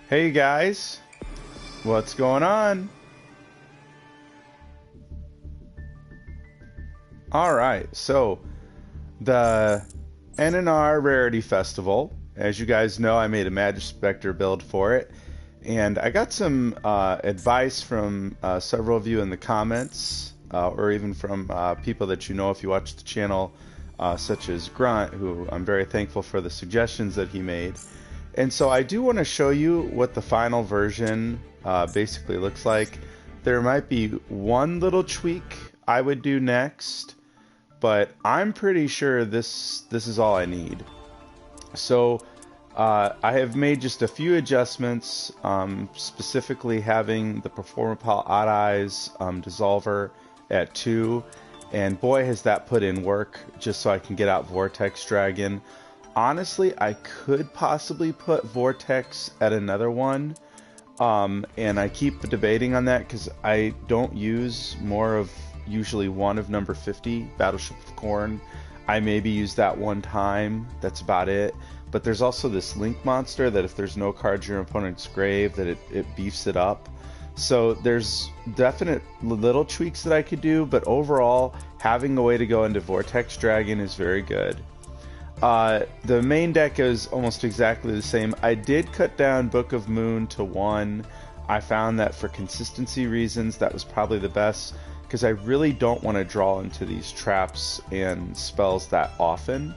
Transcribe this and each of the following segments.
Hey guys, what's going on? Alright, so the NNR Rarity Festival, as you guys know, I made a Majespecter build for it, and I got some advice from several of you in the comments, or even from people that you know if you watch the channel, such as Grunt, who I'm very thankful for the suggestions that he made. And so I do want to show you what the final version basically looks like. There might be one little tweak I would do next, but I'm pretty sure this is all I need. So I have made just a few adjustments, specifically having the Performapal Odd Eyes Dissolver at 2, and boy has that put in work just so I can get out Vortex Dragon. Honestly, I could possibly put Vortex at another one, and I keep debating on that because I don't use more of usually one of number 50, Battleship of Corn. I maybe use that one time, that's about it. But there's also this Link monster that if there's no cards in your opponent's grave, that it beefs it up. So there's definite little tweaks that I could do, but overall, having a way to go into Vortex Dragon is very good. The main deck is almost exactly the same. I did cut down Book of Moon to 1. I found that for consistency reasons, that was probably the best, because I really don't want to draw into these traps and spells that often.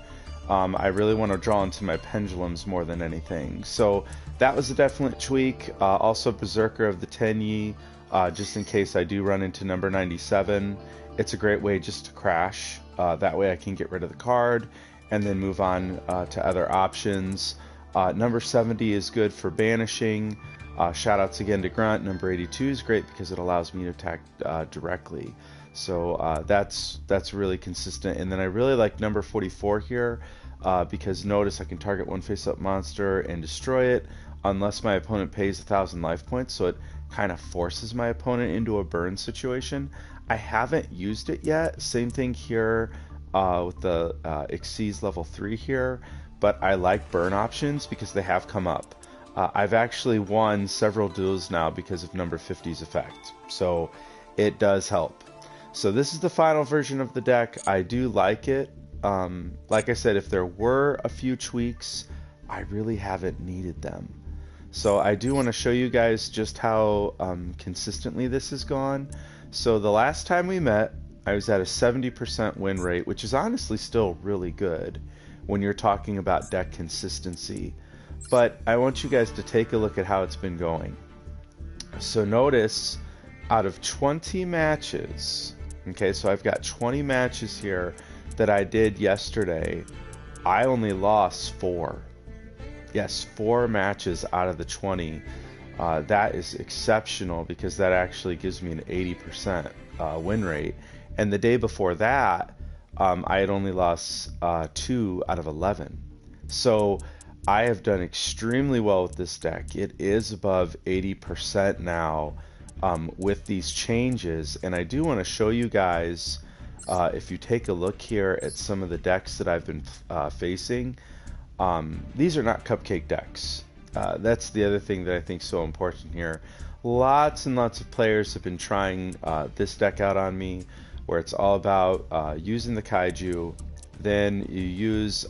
I really want to draw into my pendulums more than anything. So that was a definite tweak. Also Berserker of the Tenyi, just in case I do run into number 97. It's a great way just to crash. That way I can get rid of the card and then move on to other options. Number 70 is good for banishing. Shoutouts again to Grunt. Number 82 is great because it allows me to attack directly. So that's really consistent. And then I really like number 44 here because notice I can target one face-up monster and destroy it unless my opponent pays 1,000 life points. So it kind of forces my opponent into a burn situation. I haven't used it yet. Same thing here with the Xyz level 3 here, but I like burn options because they have come up. I've actually won several duels now because of number 50's effect, so it does help. So this is the final version of the deck. I do like it. Like I said, if there were a few tweaks, I really haven't needed them. So I do want to show you guys just how consistently this has gone. So the last time we met, I was at a 70% win rate, which is honestly still really good when you're talking about deck consistency. But I want you guys to take a look at how it's been going. So notice, out of 20 matches, okay, so I've got 20 matches here that I did yesterday, I only lost 4. Yes, 4 matches out of the 20. That is exceptional because that actually gives me an 80% win rate. And the day before that, I had only lost 2 out of 11. So I have done extremely well with this deck. It is above 80% now with these changes. And I do want to show you guys, if you take a look here at some of the decks that I've been facing, these are not cupcake decks. That's the other thing that I think is so important here. Lots and lots of players have been trying this deck out on me, where it's all about using the kaiju, then you use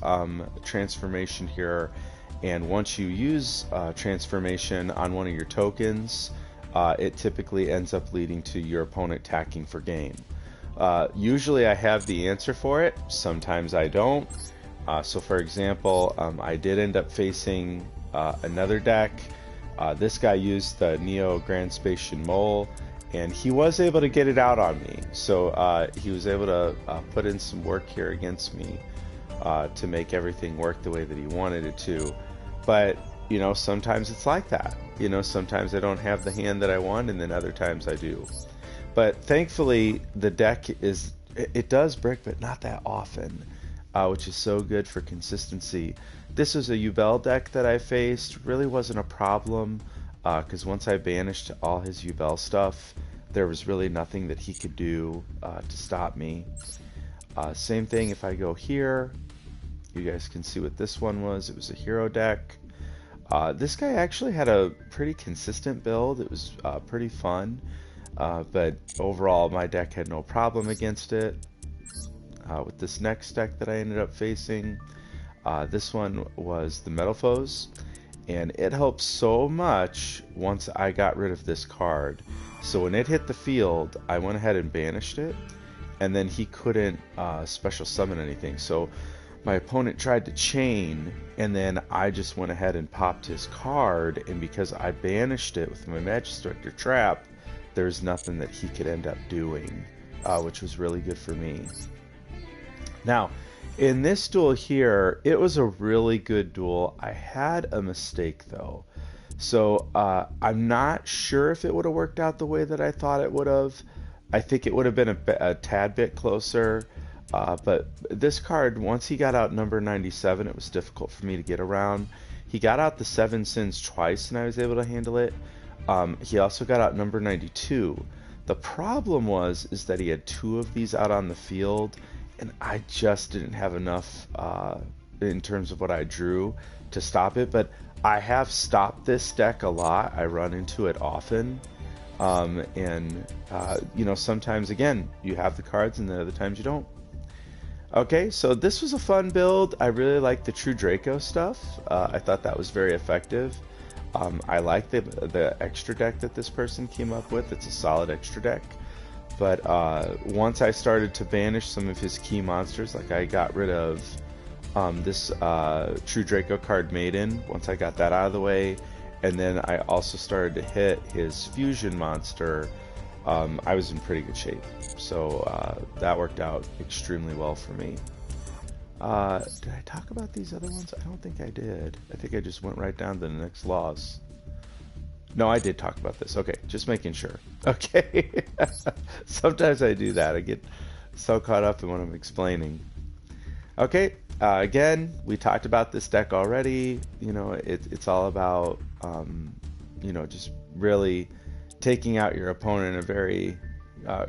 transformation here, and once you use transformation on one of your tokens, it typically ends up leading to your opponent attacking for game. Usually I have the answer for it, sometimes I don't. So for example, I did end up facing another deck. This guy used the Neo Grand Spacian Mole, and he was able to get it out on me. So he was able to put in some work here against me to make everything work the way that he wanted it to. But, you know, sometimes it's like that. You know, sometimes I don't have the hand that I want, and then other times I do. But thankfully, the deck it does brick, but not that often, which is so good for consistency. This was a Yubel deck that I faced. Really wasn't a problem, because once I banished all his Yubel stuff, there was really nothing that he could do to stop me. Same thing if I go here. You guys can see what this one was. It was a hero deck. This guy actually had a pretty consistent build. It was pretty fun, but overall my deck had no problem against it. With this next deck that I ended up facing, this one was the Metal Foes, and it helped so much once I got rid of this card. So when it hit the field, I went ahead and banished it, and then he couldn't special summon anything. So my opponent tried to chain, and then I just went ahead and popped his card, and because I banished it with my Majespecter trap, there's nothing that he could end up doing, which was really good for me. Now, in this duel here, it was a really good duel. I had a mistake though. So I'm not sure if it would have worked out the way that I thought it would have. I think it would have been a tad bit closer. But this card, once he got out number 97, it was difficult for me to get around. He got out the 7 Sins twice and I was able to handle it. He also got out number 92. The problem is that he had 2 of these out on the field, and I just didn't have enough in terms of what I drew to stop it. But I have stopped this deck a lot. I run into it often. You know, sometimes, again, you have the cards and the other times you don't. Okay, so this was a fun build. I really liked the True Draco stuff. I thought that was very effective. I like the extra deck that this person came up with. It's a solid extra deck. But once I started to banish some of his key monsters, like I got rid of this True Draco card Maiden, once I got that out of the way, and then I also started to hit his fusion monster, I was in pretty good shape. So that worked out extremely well for me. Did I talk about these other ones? I don't think I did. I think I just went right down to the next loss. No, I did talk about this. Okay, just making sure. Okay. Sometimes I do that. I get so caught up in what I'm explaining. Okay, again, we talked about this deck already. You know, it's all about, you know, just really taking out your opponent in a very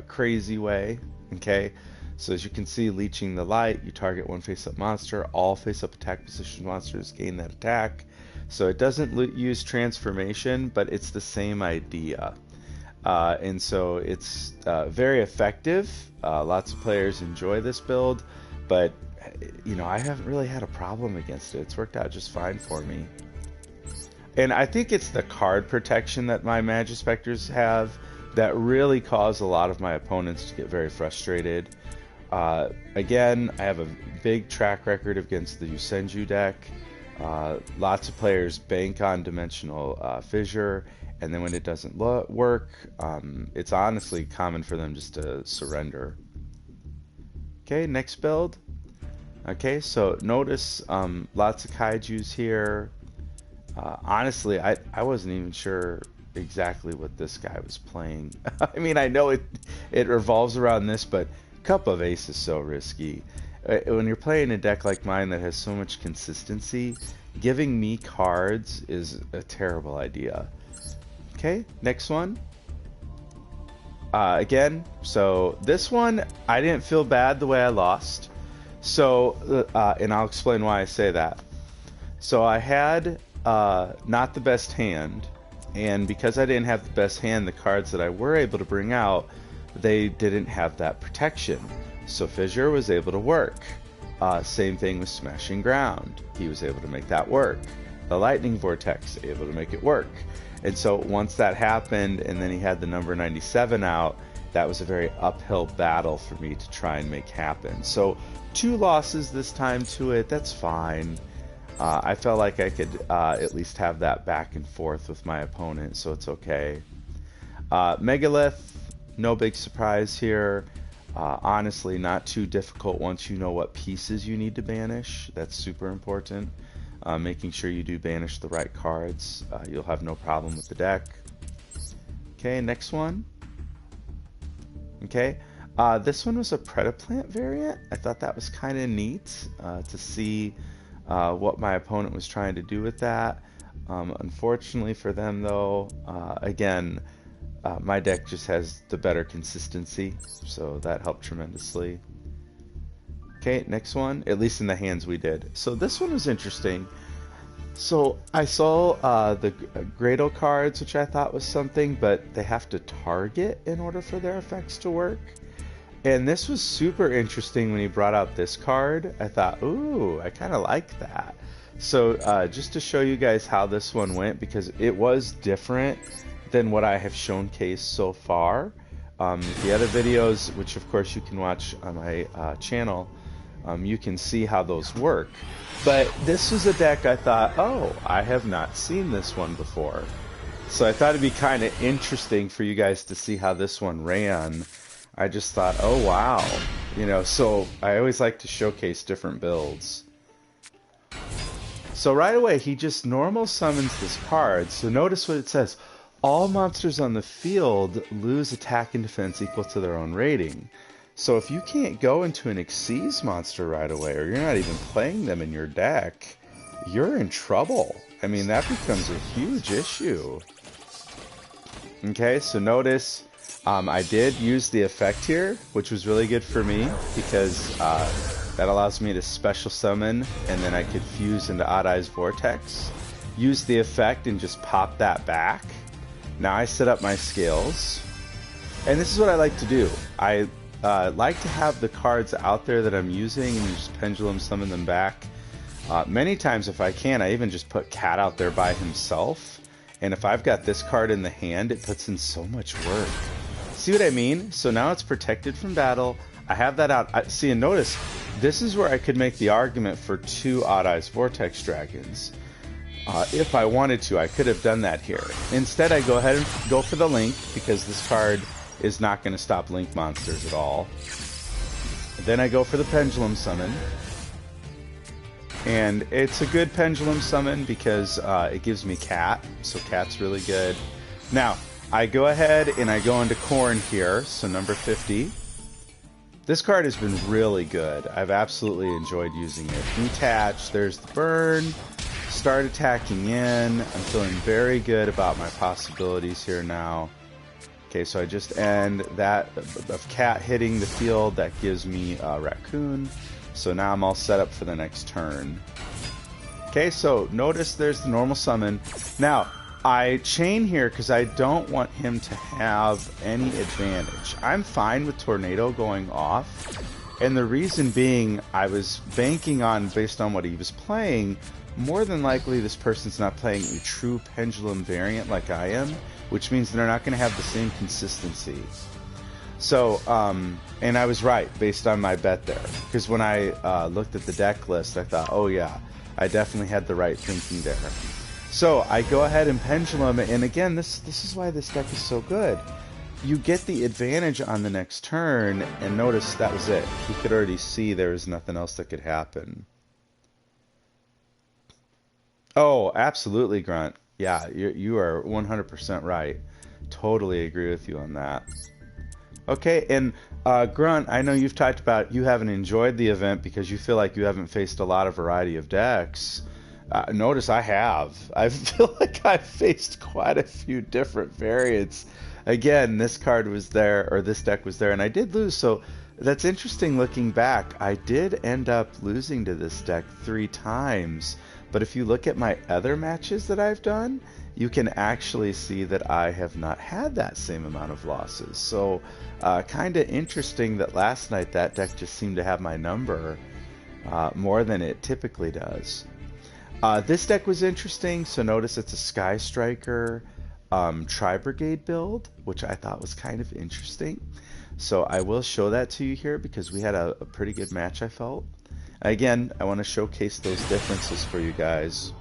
crazy way. Okay, so as you can see, leeching the light, you target one face-up monster. All face-up attack position monsters gain that attack. So it doesn't use transformation, but it's the same idea. And so it's very effective. Lots of players enjoy this build, but you know, I haven't really had a problem against it. It's worked out just fine for me. And I think it's the card protection that my Majespecters have that really cause a lot of my opponents to get very frustrated. Again, I have a big track record against the Yusenju deck. Lots of players bank on Dimensional Fissure, and then when it doesn't work, it's honestly common for them just to surrender. Okay, next build. Okay, so notice lots of kaijus here. Honestly, I wasn't even sure exactly what this guy was playing. I mean, I know it revolves around this, but Cup of Ace is so risky. When you're playing a deck like mine that has so much consistency, giving me cards is a terrible idea. Okay, next one. Again, so this one, I didn't feel bad the way I lost. So, and I'll explain why I say that. So I had not the best hand, and because I didn't have the best hand, the cards that I were able to bring out, they didn't have that protection. So Fissure was able to work. Same thing with Smashing Ground. He was able to make that work. The Lightning Vortex, able to make it work. And so once that happened, and then he had the number 97 out, that was a very uphill battle for me to try and make happen. So 2 losses this time to it, that's fine. I felt like I could at least have that back and forth with my opponent, so it's okay. Megalith, no big surprise here. Honestly, not too difficult once you know what pieces you need to banish. That's super important. Making sure you do banish the right cards. You'll have no problem with the deck. Okay, next one. Okay, this one was a Predaplant variant. I thought that was kind of neat to see what my opponent was trying to do with that. Unfortunately for them though, again, my deck just has the better consistency, so that helped tremendously. Okay, next one, at least in the hands we did. So this one was interesting. So I saw the Grado cards, which I thought was something, but they have to target in order for their effects to work. And this was super interesting when he brought out this card. I thought, ooh, I kind of like that. So just to show you guys how this one went, because it was different than what I have showcased so far. The other videos, which of course you can watch on my channel, you can see how those work. But this was a deck I thought, oh, I have not seen this one before. So I thought it'd be kind of interesting for you guys to see how this one ran. I just thought, oh wow, you know, so I always like to showcase different builds. So right away, he just normal summons this card. So notice what it says. All monsters on the field lose attack and defense equal to their own rating. So if you can't go into an Xyz monster right away, or you're not even playing them in your deck, you're in trouble. I mean, that becomes a huge issue. Okay, so notice I did use the effect here, which was really good for me, because that allows me to special summon, and then I could fuse into Odd Eyes Vortex. Use the effect and just pop that back. Now I set up my scales, and this is what I like to do. I like to have the cards out there that I'm using and just pendulum summon them back. Many times if I can, I even just put Cat out there by himself, and if I've got this card in the hand, it puts in so much work. See what I mean? So now it's protected from battle. I have that out. See, and notice, this is where I could make the argument for 2 Odd Eyes Vortex Dragons. If I wanted to, I could have done that here. Instead, I go ahead and go for the Link, because this card is not going to stop Link monsters at all. Then I go for the Pendulum Summon. And it's a good Pendulum Summon because it gives me Cat, so Cat's really good. Now, I go ahead and I go into Corn here, so number 50. This card has been really good. I've absolutely enjoyed using it. Detach, there's the burn. Start attacking in. I'm feeling very good about my possibilities here now. Okay, so I just end that of Cat hitting the field. That gives me Raccoon. So now I'm all set up for the next turn. Okay, so notice there's the normal summon. Now, I chain here because I don't want him to have any advantage. I'm fine with Tornado going off. And the reason being, I was banking on, based on what he was playing, more than likely this person's not playing a true Pendulum variant like I am, which means they're not going to have the same consistency. So, and I was right based on my bet there. Because when I looked at the deck list, I thought, oh yeah, I definitely had the right thinking there. So I go ahead and Pendulum, and again, this is why this deck is so good. You get the advantage on the next turn, and notice that was it. You could already see there was nothing else that could happen. Oh, absolutely, Grunt. Yeah, you are 100% right. Totally agree with you on that. Okay, and Grunt, I know you've talked about you haven't enjoyed the event because you feel like you haven't faced a lot of variety of decks. Notice I have. I feel like I've faced quite a few different variants. Again, this card was there, or this deck was there, and I did lose, so that's interesting looking back. I did end up losing to this deck 3 times, but if you look at my other matches that I've done, you can actually see that I have not had that same amount of losses. So kind of interesting that last night that deck just seemed to have my number more than it typically does. This deck was interesting, so notice it's a Sky Striker Tri-Brigade build, which I thought was kind of interesting. So I will show that to you here because we had a pretty good match, I felt. Again, I want to showcase those differences for you guys.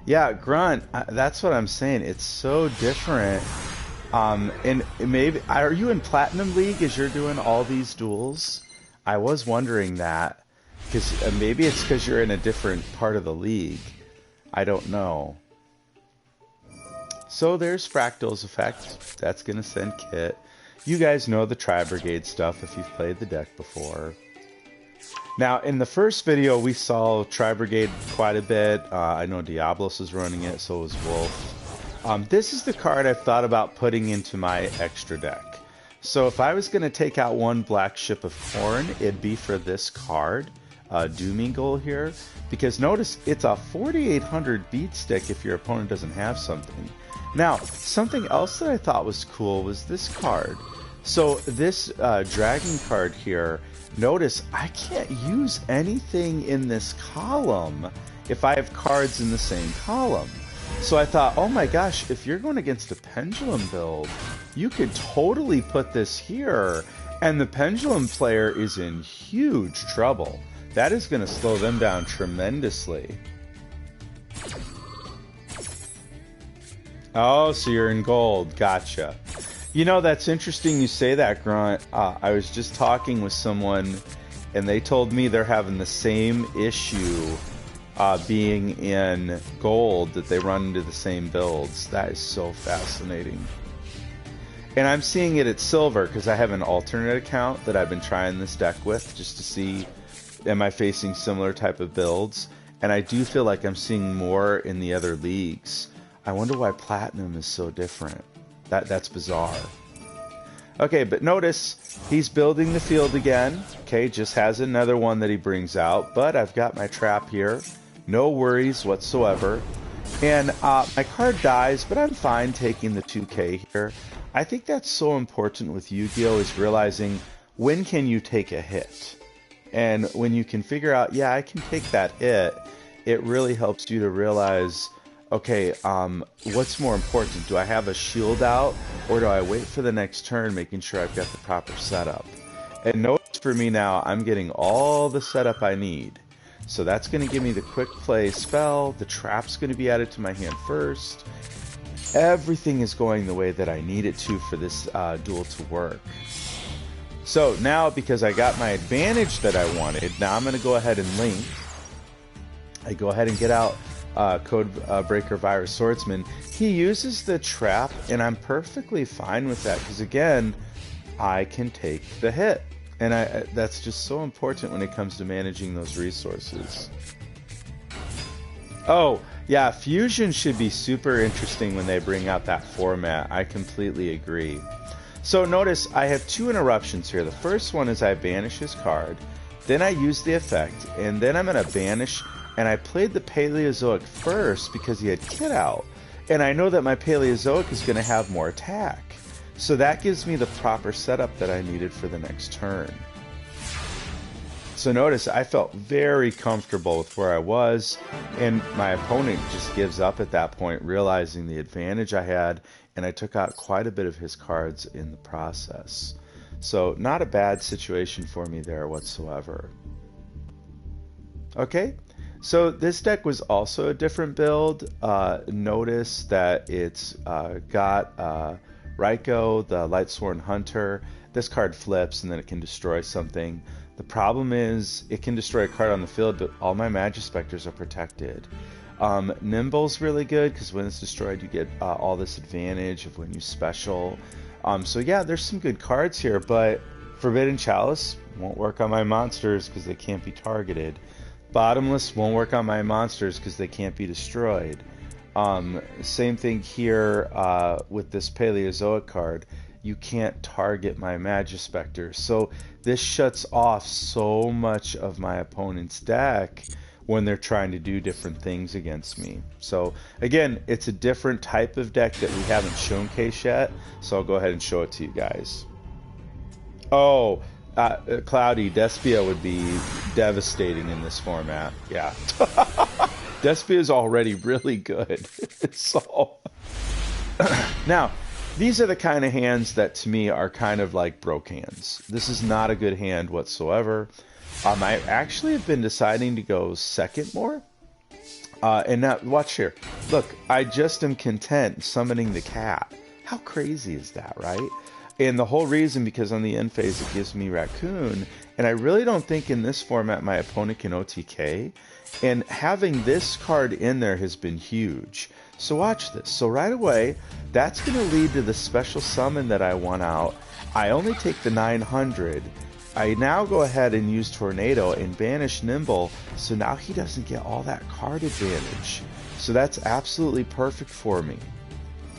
Yeah, Grunt, that's what I'm saying. It's so different. And maybe, are you in Platinum League as you're doing all these duels? I was wondering that. Because maybe it's because you're in a different part of the league. I don't know. So there's Fractal's effect. That's going to send Kit. You guys know the Tri-Brigade stuff if you've played the deck before. Now, in the first video, we saw Tri-Brigade quite a bit. I know Diablos is running it, so is Wolf. This is the card I've thought about putting into my extra deck. So if I was going to take out one Black Ship of Corn, it'd be for this card. dooming goal here, because notice it's a 4800 beat stick if your opponent doesn't have something. Now, something else that I thought was cool was this card. So this dragon card here, notice I can't use anything in this column if I have cards in the same column. So I thought, oh my gosh, if you're going against a pendulum build, you could totally put this here, and the pendulum player is in huge trouble. That is going to slow them down tremendously. Oh, so you're in gold. Gotcha. You know, that's interesting you say that, Grunt. I was just talking with someone, and they told me they're having the same issue being in gold, that they run into the same builds. That is so fascinating. And I'm seeing it at silver because I have an alternate account that I've been trying this deck with just to see, am I facing similar type of builds? And I do feel like I'm seeing more in the other leagues. I wonder why platinum is so different. That's bizarre. Okay, but notice he's building the field again. Okay, just has another one that he brings out, but I've got my trap here. No worries whatsoever. And my card dies, but I'm fine taking the 2K here. I think that's so important with Yu-Gi-Oh! Is realizing when can you take a hit. And when you can figure out, yeah, I can take that hit, it really helps you to realize, okay, what's more important? Do I have a shield out, or do I wait for the next turn, making sure I've got the proper setup? And notice for me now, I'm getting all the setup I need. So that's going to give me the quick play spell. The trap's going to be added to my hand first. Everything is going the way that I need it to for this duel to work. So now, because I got my advantage that I wanted, now I'm going to go ahead and link. I go ahead and get out Code Breaker Virus Swordsman. He uses the trap, and I'm perfectly fine with that, because again, I can take the hit. And that's just so important when it comes to managing those resources. Oh, yeah, Fusion should be super interesting when they bring out that format. I completely agree. So notice I have two interruptions here. The first one is I banish his card, then I use the effect, and then I'm going to banish, and I played the Paleozoic first because he had Kit out. And I know that my Paleozoic is going to have more attack. So that gives me the proper setup that I needed for the next turn. So notice I felt very comfortable with where I was, and my opponent just gives up at that point, realizing the advantage I had, and I took out quite a bit of his cards in the process. So not a bad situation for me there whatsoever. Okay, so this deck was also a different build. Notice that it's got Raiko, the Lightsworn Hunter. This card flips and then it can destroy something. The problem is it can destroy a card on the field, but all my Majespecters are protected. Nimble's really good because when it's destroyed you get all this advantage of when you special. So yeah, there's some good cards here, but Forbidden Chalice won't work on my monsters because they can't be targeted. Bottomless won't work on my monsters because they can't be destroyed. Same thing here with this Paleozoic card. You can't target my Majespecter. So this shuts off so much of my opponent's deck when they're trying to do different things against me. So again, it's a different type of deck that we haven't showcased yet. So I'll go ahead and show it to you guys. Oh, Cloudy, Despia would be devastating in this format. Yeah. Despia is already really good. So now, these are the kind of hands that to me are kind of like broke hands. This is not a good hand whatsoever. I actually have been deciding to go second more. And now, watch here. Look, I just am content summoning the cat. How crazy is that, right? And the whole reason, because on the end phase it gives me Raccoon, and I really don't think in this format my opponent can OTK. And having this card in there has been huge. So watch this. So right away, that's going to lead to the special summon that I want out. I only take the 900. I now go ahead and use Tornado and banish Nimble, so now he doesn't get all that card advantage. So that's absolutely perfect for me.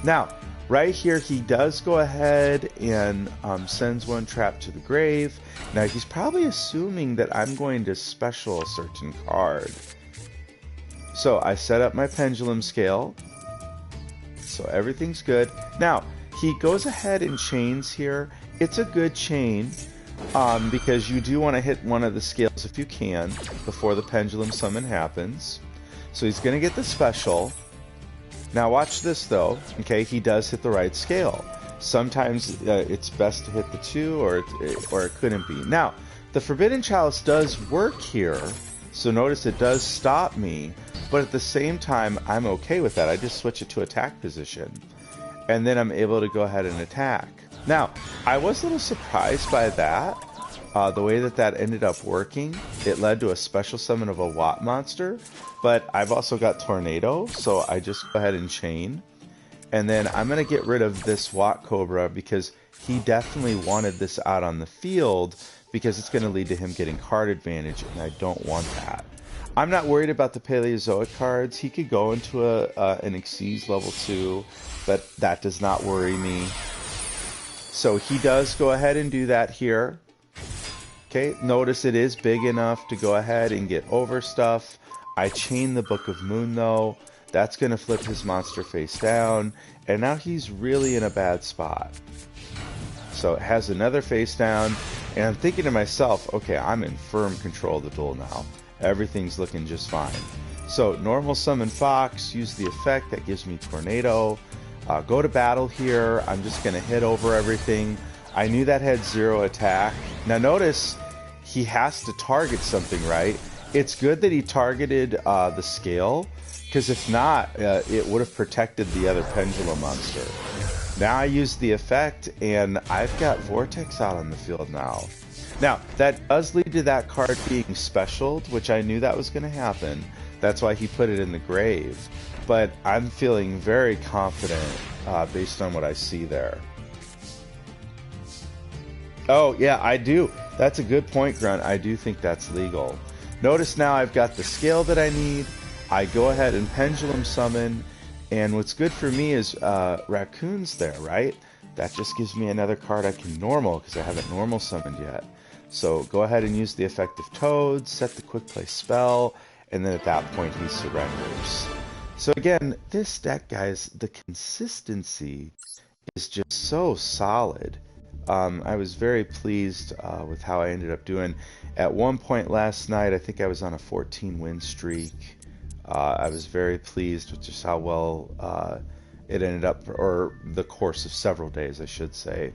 Now, right here, he does go ahead and sends one trap to the grave. Now, he's probably assuming that I'm going to special a certain card. So I set up my pendulum scale. So everything's good. Now, he goes ahead and chains here. It's a good chain because you do want to hit one of the scales if you can before the pendulum summon happens. So he's going to get the special. Now watch this though, okay, he does hit the right scale. Sometimes it's best to hit the 2 or it couldn't be. Now, the Forbidden Chalice does work here, so notice it does stop me, but at the same time, I'm okay with that. I just switch it to attack position, and then I'm able to go ahead and attack. Now, I was a little surprised by that, the way that ended up working. It led to a special summon of a Watt monster, but I've also got Tornado, so I just go ahead and chain. And then I'm going to get rid of this Watt Cobra because he definitely wanted this out on the field because it's going to lead to him getting card advantage, and I don't want that. I'm not worried about the Paleozoic cards. He could go into an Xyz level 2, but that does not worry me. So he does go ahead and do that here. Okay, notice it is big enough to go ahead and get over stuff. I chain the Book of Moon though. That's going to flip his monster face down, and now he's really in a bad spot. So it has another face down, and I'm thinking to myself, okay, I'm in firm control of the duel now. Everything's looking just fine. So normal summon Fox, use the effect, that gives me Tornado. Go to battle here, I'm just going to hit over everything. I knew that had 0 attack. Now notice, he has to target something, right? It's good that he targeted the scale, because if not, it would have protected the other pendulum monster. Now I use the effect, and I've got Vortex out on the field now. Now, that does lead to that card being specialed, which I knew that was going to happen. That's why he put it in the grave. But I'm feeling very confident based on what I see there. Oh, yeah, I do. That's a good point, Grunt. I do think that's legal. Notice now I've got the scale that I need. I go ahead and pendulum summon. And what's good for me is Raccoon's there, right? That just gives me another card I can normal because I haven't normal summoned yet. So go ahead and use the effect of Toad, set the quick play spell, and then at that point he surrenders. So again, this deck, guys, the consistency is just so solid. I was very pleased with how I ended up doing. At one point last night, I think I was on a 14-win streak. I was very pleased with just how well it ended up, or the course of several days, I should say.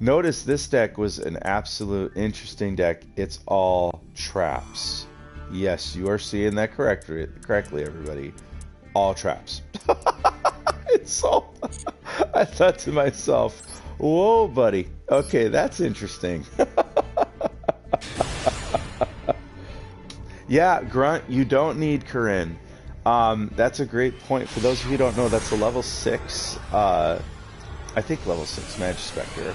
Notice this deck was an absolute interesting deck. It's all traps. Yes, you are seeing that correctly, everybody. All traps. It's all... I thought to myself, whoa, buddy. Okay, that's interesting. Yeah, Grunt, you don't need Corinne. That's a great point. For those of you who don't know, that's a level 6, I think level 6 Majespecter.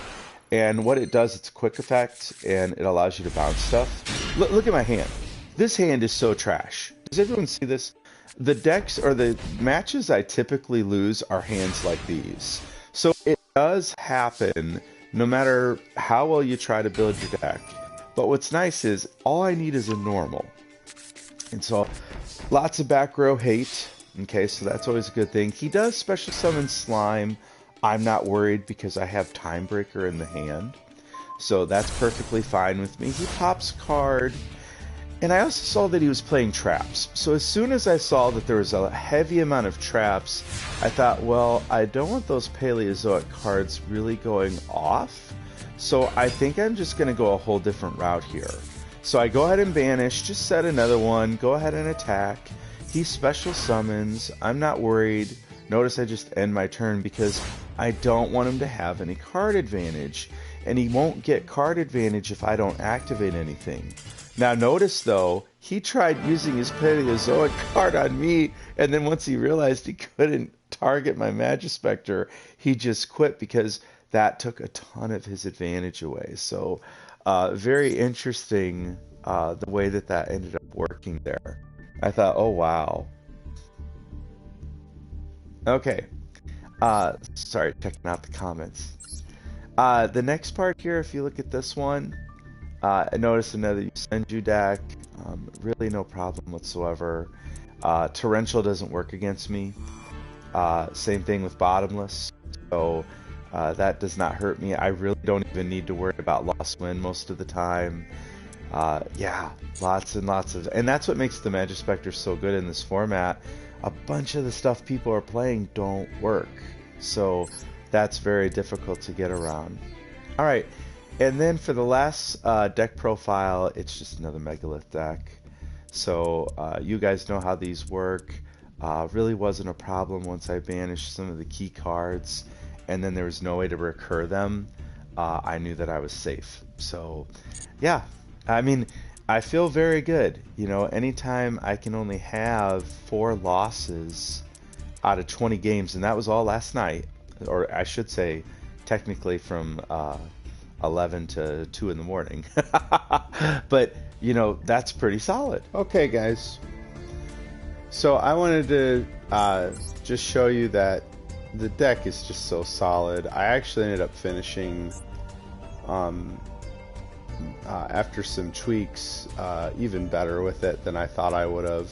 And what it does, it's a quick effect, and it allows you to bounce stuff. Look at my hand. This hand is so trash. Does everyone see this? The decks, or the matches I typically lose are hands like these. So it does happen no matter how well you try to build your deck. But what's nice is, all I need is a normal. And so, lots of back row hate. Okay, so that's always a good thing. He does special summon Slime. I'm not worried because I have Timebreaker in the hand. So that's perfectly fine with me. He pops card. And I also saw that he was playing traps. So as soon as I saw that there was a heavy amount of traps, I thought, well, I don't want those Paleozoic cards really going off. So I think I'm just going to go a whole different route here. So I go ahead and banish, just set another one, go ahead and attack. He special summons, I'm not worried. Notice I just end my turn because I don't want him to have any card advantage. And he won't get card advantage if I don't activate anything. Now notice though, he tried using his Paleozoic card on me, and then once he realized he couldn't target my Majespecter, he just quit because that took a ton of his advantage away. So very interesting the way that ended up working there. I thought, oh wow. Okay, Sorry, checking out the comments. The next part here, if you look at this one, I noticed another Senju deck. Really no problem whatsoever. Torrential doesn't work against me. Same thing with Bottomless. So that does not hurt me. I really don't even need to worry about lost win most of the time. Yeah, lots and lots of, and that's what makes the Majespecter so good in this format. A bunch of the stuff people are playing don't work, so that's very difficult to get around. All right, and then for the last deck profile, it's just another Megalith deck. So you guys know how these work. Really wasn't a problem once I banished some of the key cards, and then there was no way to recur them. I knew that I was safe. So yeah, I mean, I feel very good. You know, anytime I can only have 4 losses out of 20 games, and that was all last night, or I should say, technically from 11 to 2 in the morning. But, you know, that's pretty solid. Okay, guys. So I wanted to just show you that the deck is just so solid. I actually ended up finishing after some tweaks even better with it than I thought I would have.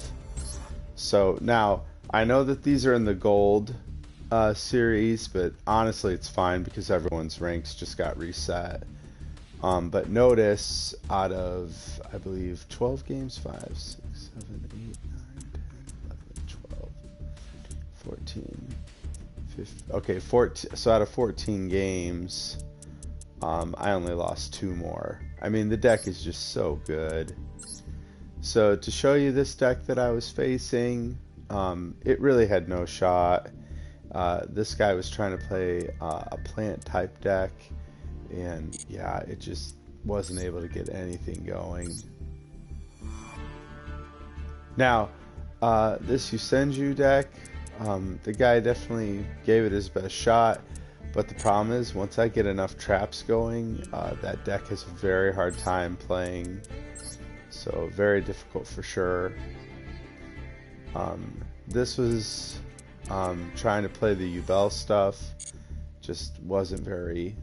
So now I know that these are in the gold series, but honestly it's fine because everyone's ranks just got reset. But notice out of, I believe, 12 games, 5, 6, 7, 8, 9, 10, 11, 12, 14, 15, okay, 14, so out of 14 games, I only lost 2 more. I mean, the deck is just so good. So to show you this deck that I was facing, it really had no shot. This guy was trying to play a plant type deck, and yeah, it just wasn't able to get anything going. Now, this Yusenju deck, the guy definitely gave it his best shot. But the problem is, once I get enough traps going, that deck has a very hard time playing. So very difficult for sure. This was trying to play the Duel stuff. Just wasn't very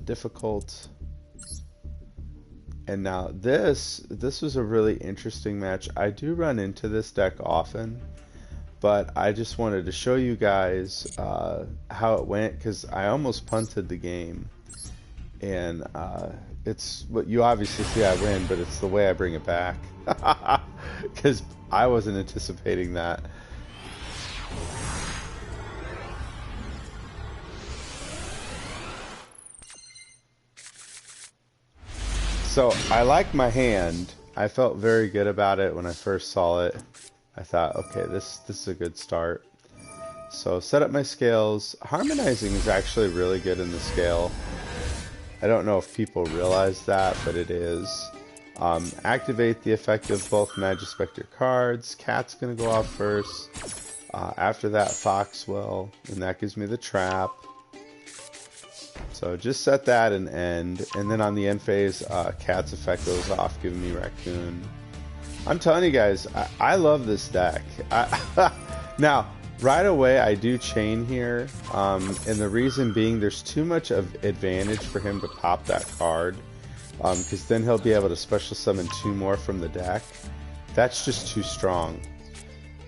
difficult. And now this was a really interesting match. I do run into this deck often, but I just wanted to show you guys how it went, because I almost punted the game. And it's what you obviously see I win, but it's the way I bring it back. Because I wasn't anticipating that. So I like my hand. I felt very good about it when I first saw it. I thought, okay, this is a good start. So set up my scales. Harmonizing is actually really good in the scale. I don't know if people realize that, but it is. Activate the effect of both Majespecter cards. Cat's going to go off first. After that, Fox will, and that gives me the trap. So just set that and end. And then on the end phase, Cat's effect goes off, giving me Raccoon. I'm telling you guys, I love this deck. Now, right away, I do chain here, and the reason being there's too much of advantage for him to pop that card, because then he'll be able to special summon 2 more from the deck. That's just too strong.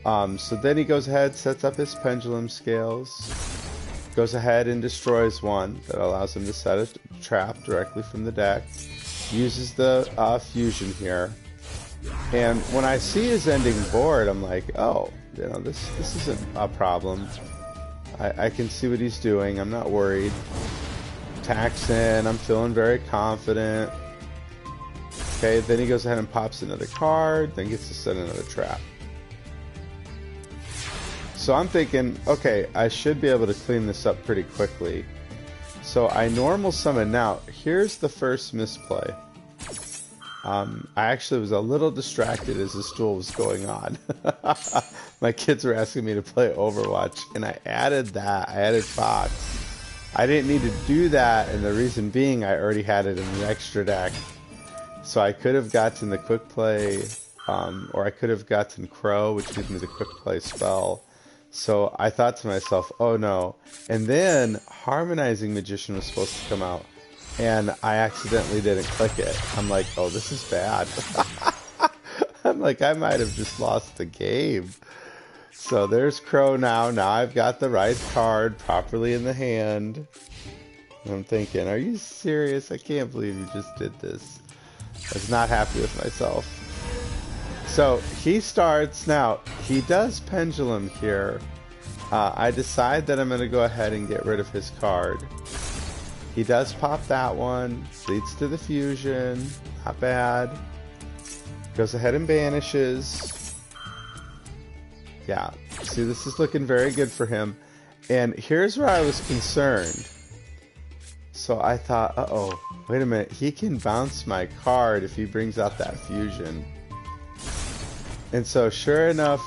So then he goes ahead, sets up his pendulum scales, goes ahead and destroys 1 that allows him to set a trap directly from the deck, uses the fusion here. And when I see his ending board, I'm like, oh, you know, this isn't a problem. I can see what he's doing. I'm not worried. Attacks in. I'm feeling very confident. Okay, then he goes ahead and pops another card, then gets to set another trap. So I'm thinking, okay, I should be able to clean this up pretty quickly. So I normal summon. Now, here's the first misplay. I actually was a little distracted as this duel was going on. My kids were asking me to play Overwatch, and I added that. I added Fox. I didn't need to do that, and the reason being I already had it in the extra deck. So I could have gotten the quick play, or I could have gotten Crow, which gives me the quick play spell. So I thought to myself, oh no. And then Harmonizing Magician was supposed to come out, and I accidentally didn't click it. I'm like, oh, this is bad. I'm like, I might have just lost the game. So there's Crow now. Now I've got the right card properly in the hand. I'm thinking, are you serious? I can't believe you just did this. I was not happy with myself. So he starts now. He does Pendulum here. I decide that I'm going to go ahead and get rid of his card. He does pop that one. Leads to the fusion. Not bad. Goes ahead and banishes. Yeah. See, this is looking very good for him. And here's where I was concerned. So I thought, uh-oh, wait a minute. He can bounce my card if he brings out that fusion. And so sure enough,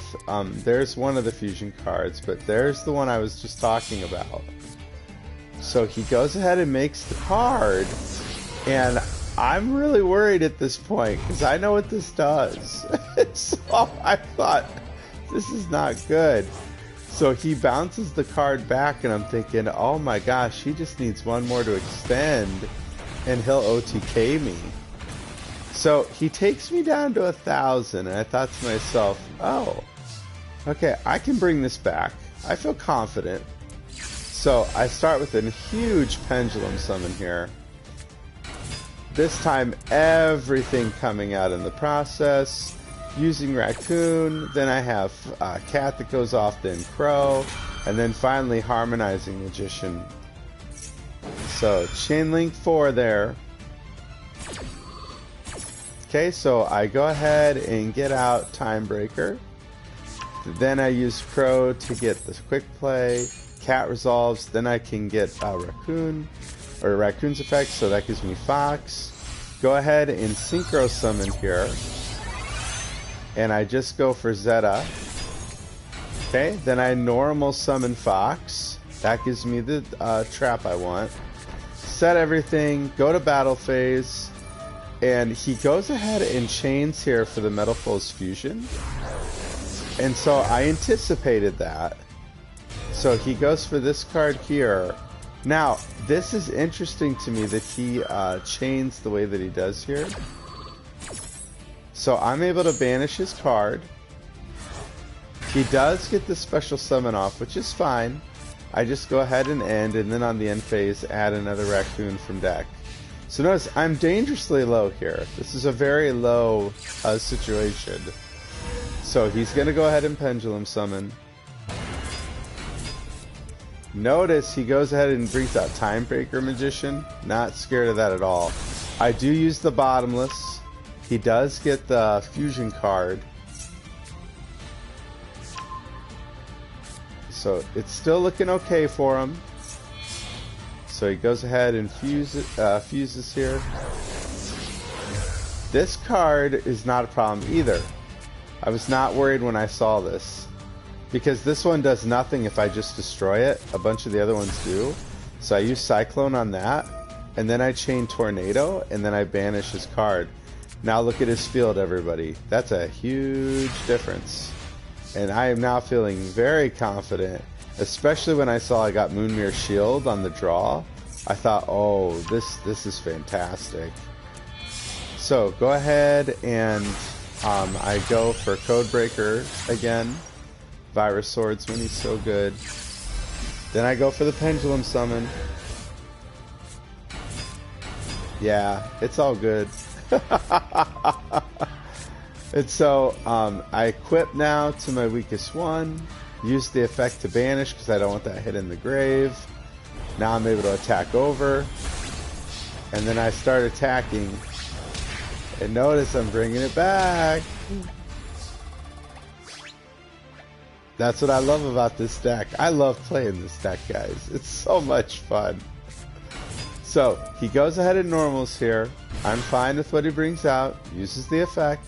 there's one of the fusion cards, but there's the one I was just talking about. So he goes ahead and makes the card, and I'm really worried at this point because I know what this does. So I thought, this is not good. So he bounces the card back, and I'm thinking, oh my gosh, he just needs one more to extend, and he'll OTK me. So he takes me down to 1,000, and I thought to myself, oh, okay, I can bring this back. I feel confident. So I start with a huge Pendulum Summon here. This time, everything coming out in the process. Using Raccoon, then I have Cat that goes off, then Crow, and then finally Harmonizing Magician. So Chain Link 4 there. Okay, so I go ahead and get out Time Breaker. Then I use Crow to get the quick play. Cat resolves. Then I can get Raccoon, or Raccoon's effect, so that gives me Fox. Go ahead and Synchro Summon here. And I just go for Zeta. Okay, then I normal summon Fox. That gives me the trap I want. Set everything, go to battle phase. And he goes ahead and chains here for the Metal Foes fusion. And so I anticipated that. So he goes for this card here. Now, this is interesting to me that he chains the way that he does here. So I'm able to banish his card. He does get the special summon off, which is fine. I just go ahead and end, and then on the end phase, add another Raccoon from deck. So notice, I'm dangerously low here. This is a very low situation. So he's going to go ahead and Pendulum Summon. Notice he goes ahead and brings out Time Breaker Magician. Not scared of that at all. I do use the Bottomless. He does get the Fusion card. So it's still looking okay for him. So he goes ahead and fuses here. This card is not a problem either. I was not worried when I saw this, because this one does nothing if I just destroy it. A bunch of the other ones do. So I use Cyclone on that, and then I chain Tornado, and then I banish his card. Now look at his field, everybody. That's a huge difference. And I am now feeling very confident, especially when I saw I got Moonmere Shield on the draw. I thought, oh, this is fantastic. So go ahead and I go for Codebreaker again. Virus Swordsman, he's so good. Then I go for the Pendulum Summon. Yeah, it's all good. And so I equip now to my weakest one. Use the effect to banish because I don't want that hit in the grave. Now I'm able to attack over. And then I start attacking. And notice I'm bringing it back. That's what I love about this deck. I love playing this deck, guys. It's so much fun. So he goes ahead and normals here. I'm fine with what he brings out. Uses the effect.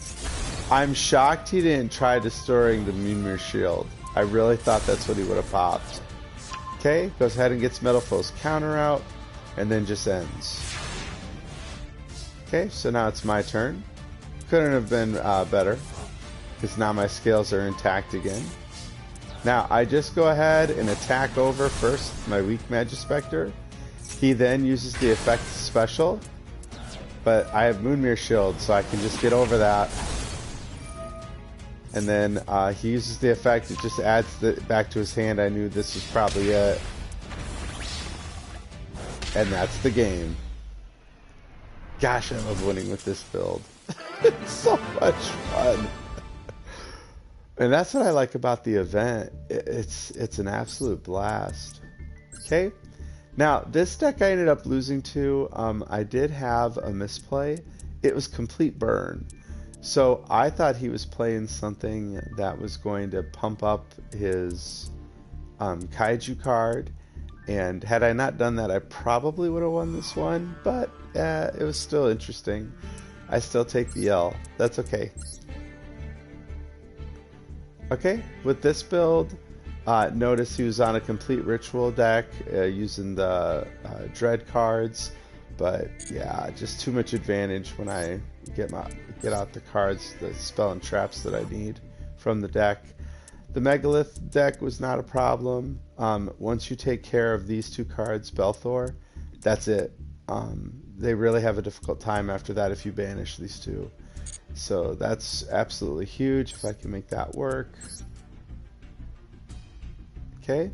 I'm shocked he didn't try destroying the Moonmere Shield. I really thought that's what he would have popped. Okay, goes ahead and gets Metal Foes counter out, and then just ends. Okay, so now it's my turn. Couldn't have been better, because now my scales are intact again. Now, I just go ahead and attack over first my weak Majespecter. He then uses the effect special, but I have Moonmere Shield, so I can just get over that. And then he uses the effect, it just adds back to his hand. I knew this was probably it. And that's the game. Gosh, I love winning with this build. It's so much fun. And that's what I like about the event. It's an absolute blast. Okay. Now, this deck I ended up losing to. I did have a misplay. It was complete burn. So I thought he was playing something that was going to pump up his Kaiju card. And had I not done that, I probably would have won this one. But it was still interesting. I still take the L. That's okay. Okay, with this build, notice he was on a complete ritual deck using the dread cards, but yeah, just too much advantage when I get out the cards, the spell and traps that I need from the deck. The Megalith deck was not a problem. Once you take care of these two cards, Belthor, that's it. They really have a difficult time after that if you banish these two. So that's absolutely huge if I can make that work. Okay.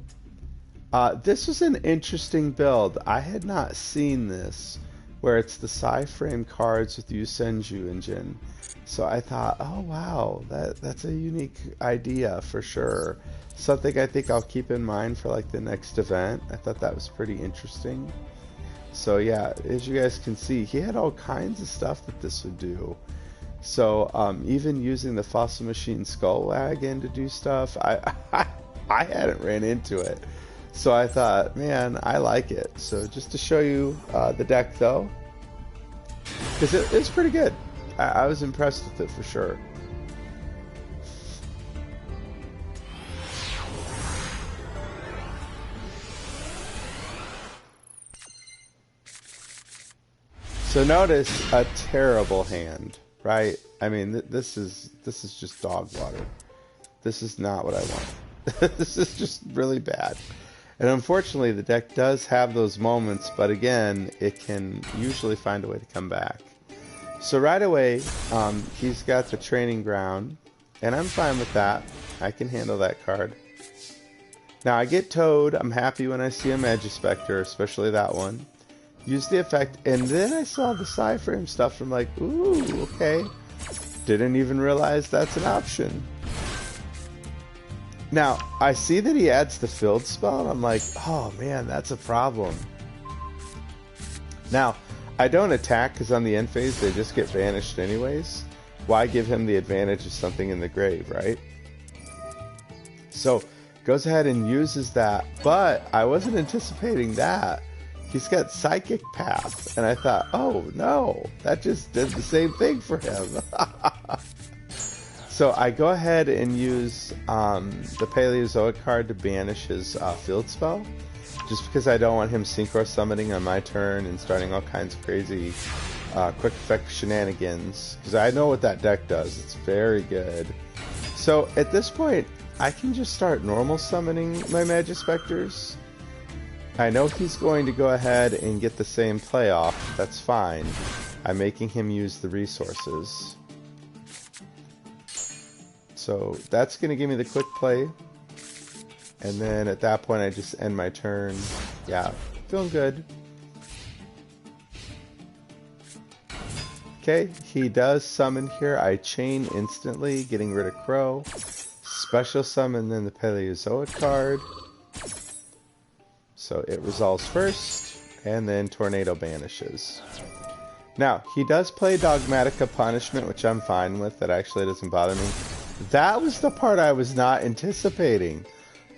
This was an interesting build. I had not seen this, where it's the Psy-Frame cards with the Usenju engine. So I thought, oh wow, that's a unique idea for sure. Something I think I'll keep in mind for like the next event. I thought that was pretty interesting. So yeah, as you guys can see, he had all kinds of stuff that this would do. So even using the Fossil Machine Skull Wagon to do stuff, I hadn't ran into it. So I thought, man, I like it. So just to show you the deck though, because it's pretty good. I was impressed with it for sure. So notice a terrible hand, right? I mean, this is just dog water. This is not what I want. This is just really bad. And unfortunately, the deck does have those moments, but again, it can usually find a way to come back. So right away, he's got the Training Ground, and I'm fine with that. I can handle that card. Now I get Toad. I'm happy when I see a Majespecter, especially that one. Use the effect, and then I saw the Psy-Frame stuff. I'm like, ooh, okay. Didn't even realize that's an option. Now, I see that he adds the Field spell, and I'm like, oh man, that's a problem. Now, I don't attack, because on the end phase, they just get banished anyways. Why give him the advantage of something in the grave, right? So, goes ahead and uses that, but I wasn't anticipating that. He's got Psychic Path, and I thought, oh no, that just did the same thing for him. So I go ahead and use the Paleozoic card to banish his field spell, just because I don't want him Synchro Summoning on my turn and starting all kinds of crazy quick effect shenanigans, because I know what that deck does. It's very good. So at this point, I can just start normal summoning my Majespecters. I know he's going to go ahead and get the same play off. That's fine. I'm making him use the resources. So that's going to give me the quick play. And then at that point I just end my turn. Yeah, feeling good. Okay, he does summon here. I chain instantly, getting rid of Crow. Special summon then the Paleozoic card. So it resolves first, and then Tornado banishes. Now, he does play Dogmatica Punishment, which I'm fine with. That actually doesn't bother me. That was the part I was not anticipating.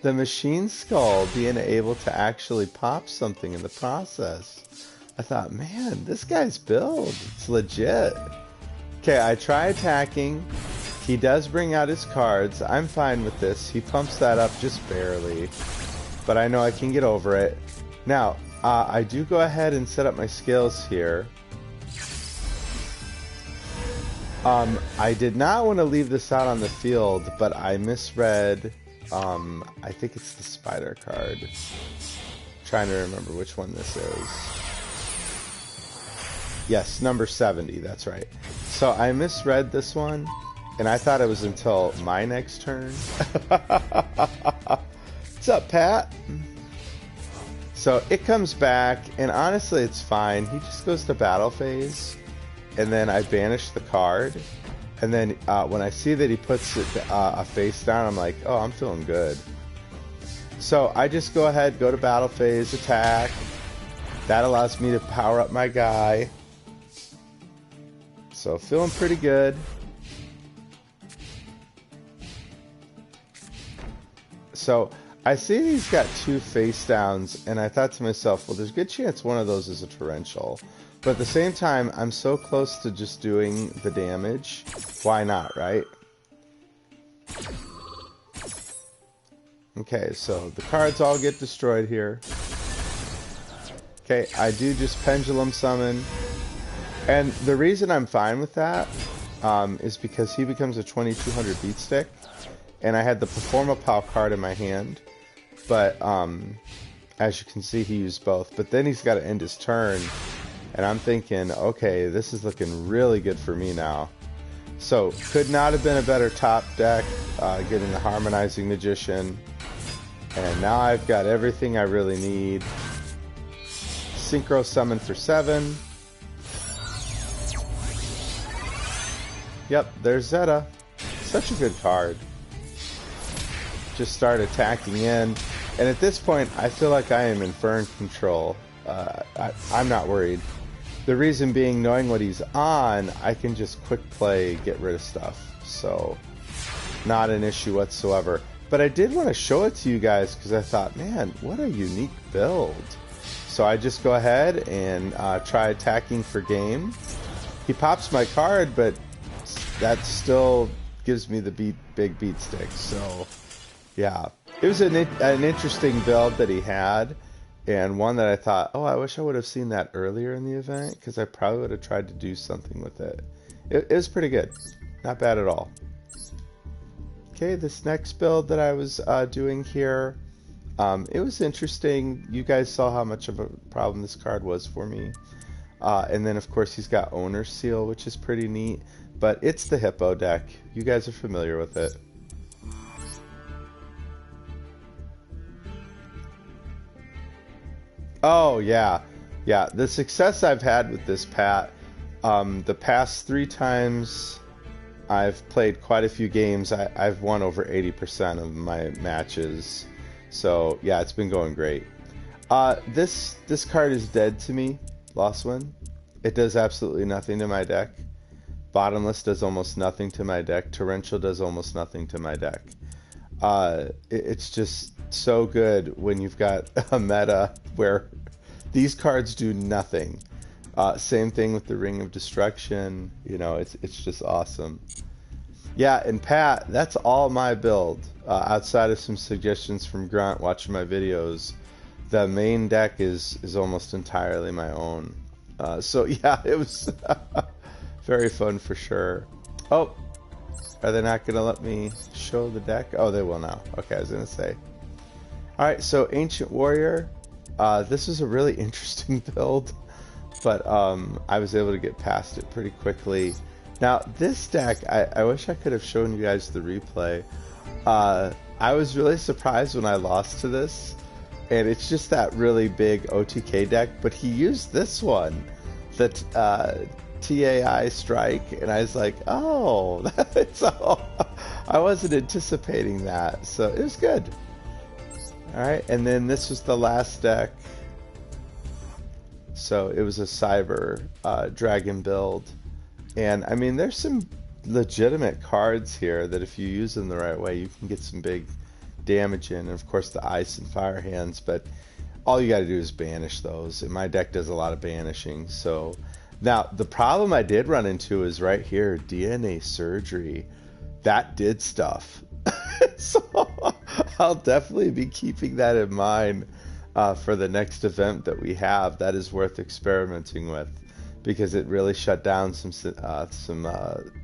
The Machine Skull being able to actually pop something in the process. I thought, man, this guy's build, it's legit. Okay, I try attacking. He does bring out his cards. I'm fine with this. He pumps that up just barely. But I know I can get over it. Now, I do go ahead and set up my skills here. I did not want to leave this out on the field, but I misread I think it's the spider card. Trying to remember which one this is. Yes, number 70, that's right. So I misread this one, and I thought it was until my next turn. What's up, Pat? So it comes back, and honestly it's fine. He just goes to battle phase, and then I banish the card. And then when I see that he puts it a face down, I'm like, oh, I'm feeling good. So I just go ahead, go to battle phase, attack. That allows me to power up my guy. So feeling pretty good. So I see he's got 2 face downs, and I thought to myself, well, there's a good chance one of those is a torrential. But at the same time, I'm so close to just doing the damage. Why not, right? Okay, so the cards all get destroyed here. Okay, I do just pendulum summon. And the reason I'm fine with that is because he becomes a 2200 beat stick. And I had the Perform a Pow card in my hand. But as you can see, he used both. But then he's got to end his turn. And I'm thinking, okay, this is looking really good for me now. So, could not have been a better top deck, getting the Harmonizing Magician. And now I've got everything I really need. Synchro Summon for 7. Yep, there's Zeta. Such a good card. Just start attacking in. And at this point, I feel like I am in Fern control. I'm not worried. The reason being, knowing what he's on, I can just quick play, get rid of stuff. So, not an issue whatsoever. But I did want to show it to you guys because I thought, man, what a unique build. So I just go ahead and try attacking for game. He pops my card, but that still gives me the big beat stick. So, yeah. It was an interesting build that he had. And one that I thought, oh, I wish I would have seen that earlier in the event, because I probably would have tried to do something with it. It was pretty good. Not bad at all. Okay, this next build that I was doing here, it was interesting. You guys saw how much of a problem this card was for me. And then, of course, he's got Owner's Seal, which is pretty neat. But it's the Hippo deck. You guys are familiar with it. Oh, yeah. Yeah, the success I've had with this, Pat, the past 3 times I've played quite a few games, I've won over 80% of my matches. So, yeah, it's been going great. This card is dead to me, Lost Win. It does absolutely nothing to my deck. Bottomless does almost nothing to my deck. Torrential does almost nothing to my deck. It's just so good when you've got a meta where these cards do nothing. Same thing with the Ring of Destruction. You know, it's just awesome. Yeah, and Pat, that's all my build. Outside of some suggestions from Grunt watching my videos, the main deck is almost entirely my own. So yeah, it was very fun for sure. Oh, are they not going to let me show the deck? Oh, they will now. Okay, I was going to say. Alright, so Ancient Warrior. This is a really interesting build, but I was able to get past it pretty quickly. Now, this deck, I wish I could have shown you guys the replay. I was really surprised when I lost to this, and it's just that really big OTK deck, but he used this one, the TAI Strike, and I was like, oh, that's all. I wasn't anticipating that, so it was good. Alright, and then this was the last deck. So it was a Cyber Dragon build. And I mean, there's some legitimate cards here that if you use them the right way, you can get some big damage in. And of course the Ice and Fire hands, but all you gotta do is banish those. And my deck does a lot of banishing. So now the problem I did run into is right here, DNA Surgery. That did stuff. So I'll definitely be keeping that in mind for the next event that we have. That is worth experimenting with because it really shut down some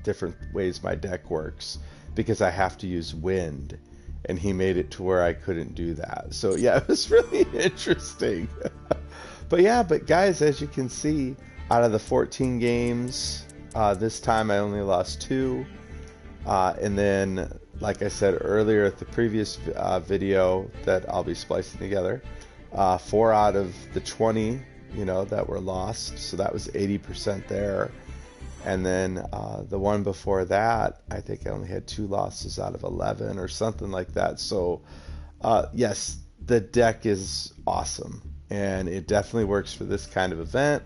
different ways my deck works because I have to use wind and he made it to where I couldn't do that. So yeah, it was really interesting. But guys, as you can see, out of the 14 games, this time I only lost 2. And then, like I said earlier at the previous video that I'll be splicing together, 4 out of the 20, that were lost. So that was 80% there. And then the one before that, I think I only had 2 losses out of 11 or something like that. So yes, the deck is awesome, and it definitely works for this kind of event.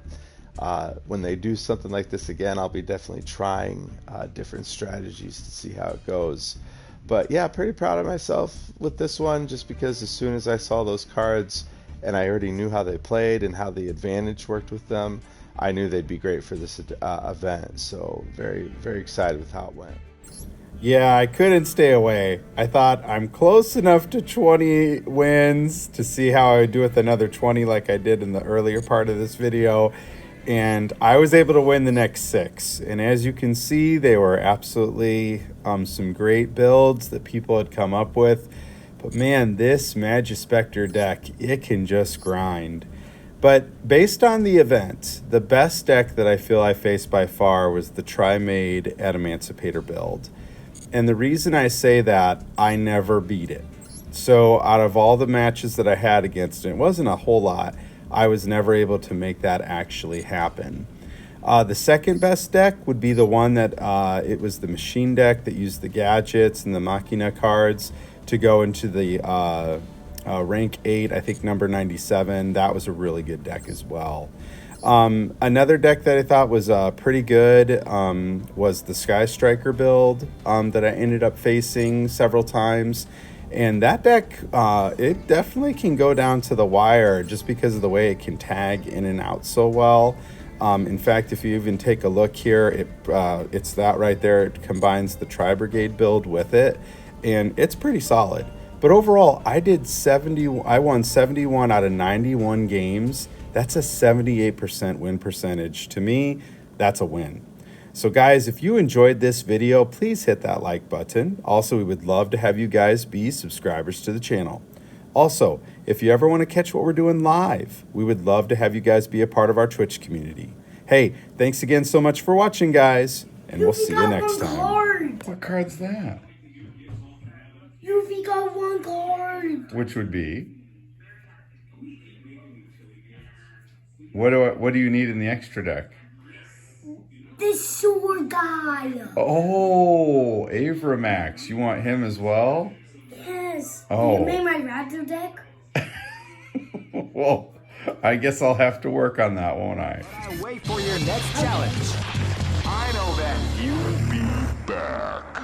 When they do something like this again, I'll be definitely trying different strategies to see how it goes. But yeah, pretty proud of myself with this one, just because as soon as I saw those cards and I already knew how they played and how the advantage worked with them, I knew they'd be great for this event. So very, very excited with how it went. Yeah, I couldn't stay away. I thought I'm close enough to 20 wins to see how I would do with another 20 like I did in the earlier part of this video. And I was able to win the next 6. And as you can see, they were absolutely some great builds that people had come up with. But man, this Majespecter deck, it can just grind. But based on the event, the best deck that I feel I faced by far was the Tri-Made Emancipator build. And the reason I say that, I never beat it. So out of all the matches that I had against it, it wasn't a whole lot, I was never able to make that actually happen. The second best deck would be the one that it was the machine deck that used the gadgets and the Machina cards to go into the rank 8, I think number 97. That was a really good deck as well. Another deck that I thought was pretty good was the Sky Striker build that I ended up facing several times. And that deck, it definitely can go down to the wire just because of the way it can tag in and out so well. In fact, if you even take a look here, it's that right there. It combines the Tri-Brigade build with it, and it's pretty solid. But overall, I won 71 out of 91 games. That's a 78% win percentage. To me, that's a win. So guys, if you enjoyed this video, please hit that like button. Also, we would love to have you guys be subscribers to the channel. Also, if you ever want to catch what we're doing live, we would love to have you guys be a part of our Twitch community. Hey, thanks again so much for watching, guys, and we'll see you next time. What card's that? Yuffie got 1 card. Which would be? What do you need in the extra deck? This sword guy. Oh, Avramax. You want him as well? Yes. Oh. You made my raptor deck? Well, I guess I'll have to work on that, won't I? Wait for your next challenge. I know that. You'll be back.